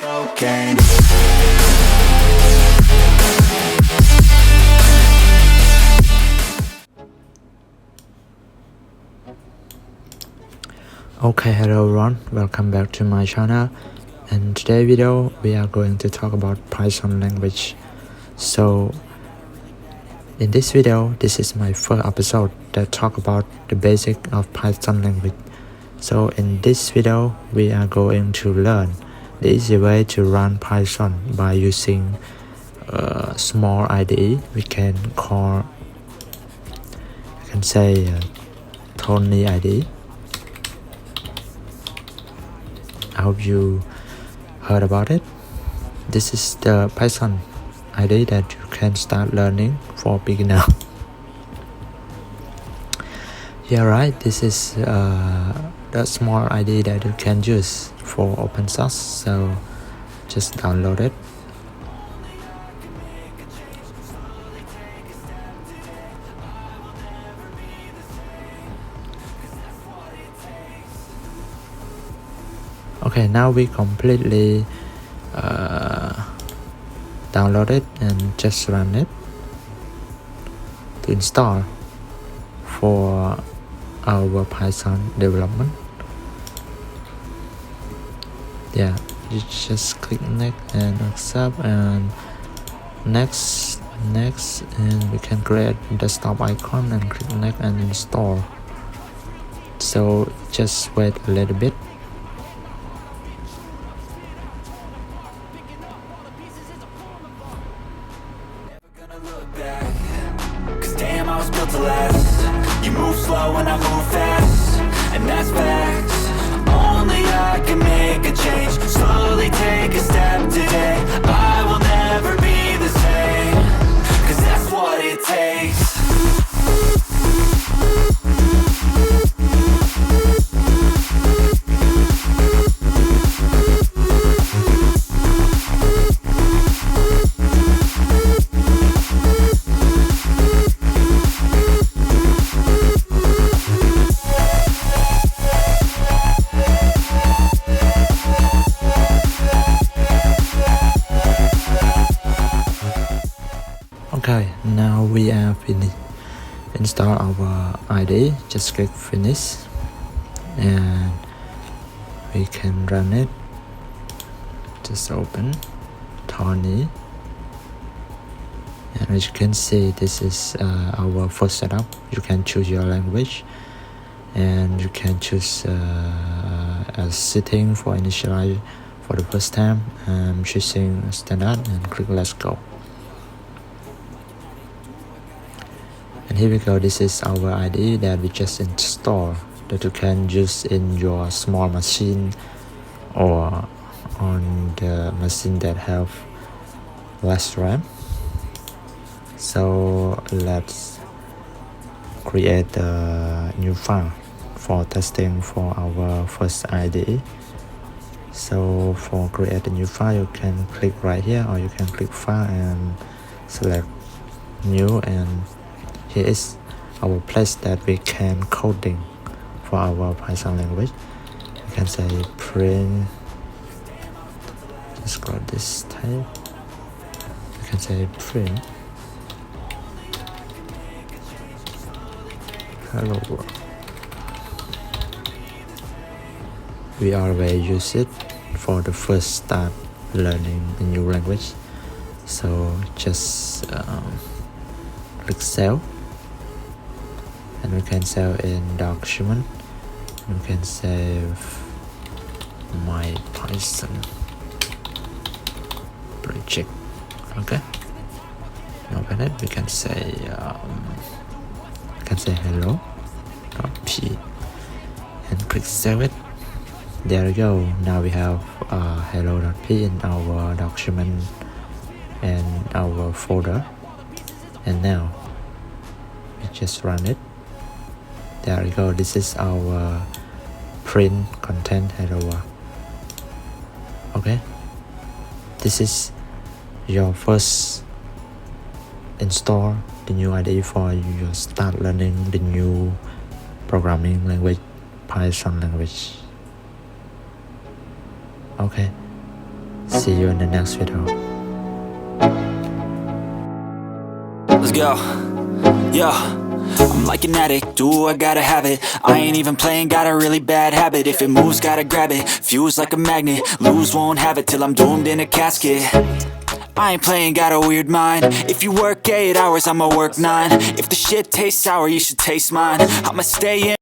Cocaine. Okay, hello everyone, welcome back to my channel. In today's video we are going to talk about Python language. So in this video, this is my first episode that talk about the basic of Python language. So in this video we are going to learn the easy way to run Python by using a small IDE. We can say Tony IDE. I hope you heard about it. This is the Python IDE that you can start learning for beginner. Yeah, right. This is the small IDE that you can use for open source. So just download it. Okay, now we completely download it and just run it to install for our Python development. Yeah, you just click next and accept and next, and we can create desktop icon and click next and install. So just wait a little bit. Damn, I was built to last. You move slow and I move fast, and that's facts. Only I can make a change. Slowly take a step today. I will never be the same, 'cause that's what it takes. Okay, now we are finished. Install our IDE. Just click finish, and we can run it. Just open Tony, and as you can see, this is our first setup. You can choose your language, and you can choose a setting for initialize for the first time. I'm choosing standard and click let's go. And here we go. This is our IDE that we just installed that you can use in your small machine or on the machine that have less RAM. So let's create a new file for testing for our first IDE. So for create a new file, you can click right here, or you can click file and select new, and here is our place that we can coding for our Python language. You can say print, just go this type. You can say print hello world. We always use it for the first start learning a new language. So just click save. And we can save in document. We can save my Python project. Okay. Open it. We can say hello.p and click save it. There we go. Now we have hello.p in our document and our folder. And now we just run it. There we go. This is our print content hello world. Okay, this is your first install the new IDE for you start learning the new programming language, Python language. Okay, See you in the next video. Let's go. Yeah. I'm like an addict, do I gotta have it. I ain't even playing, got a really bad habit. If it moves, gotta grab it, fuse like a magnet. Lose, won't have it till I'm doomed in a casket. I ain't playing, got a weird mind. If you work 8 hours, I'ma work 9. If the shit tastes sour, you should taste mine. I'ma stay in